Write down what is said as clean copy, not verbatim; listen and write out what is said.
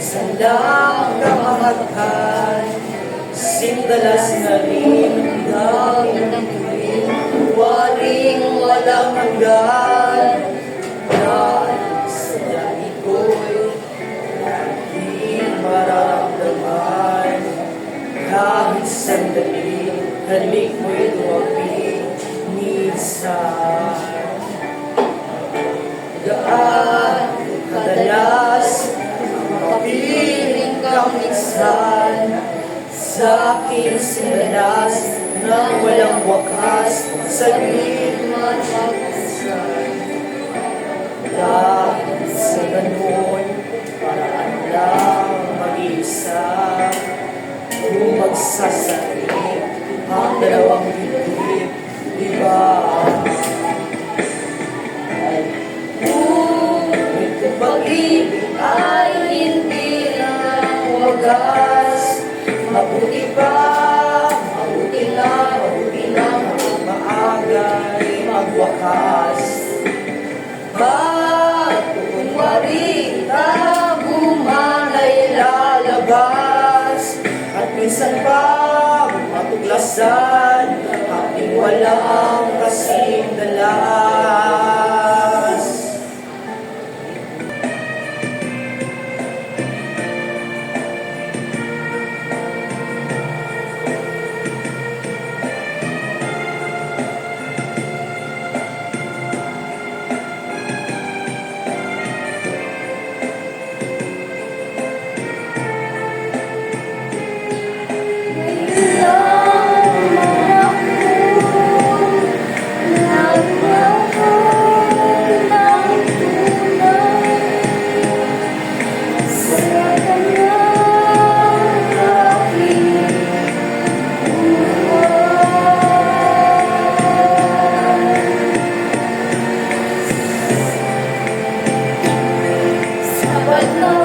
Sanlang kamahagkan, sindalas na rin ang tuwing waring walang hanggan. Dahil sa dali ko'y laging mararamdaman, kahit sandali, halik mo'y lumapit minsan. Gaan, kadalas, mapiling kang minsan, sa akin sinalas na walang wakas, sa liman mag-usan. Dahil sa ganun, paraan lang mag-isa, kung magsasalit ang dalawang bibig, diba? Kung pag-ibig ay hindi na wagas, mabuti na maagay magwakas. Ba't kung marita bumanay lalabas, at minsan pa matuklasan aking walang kasing dalas. But no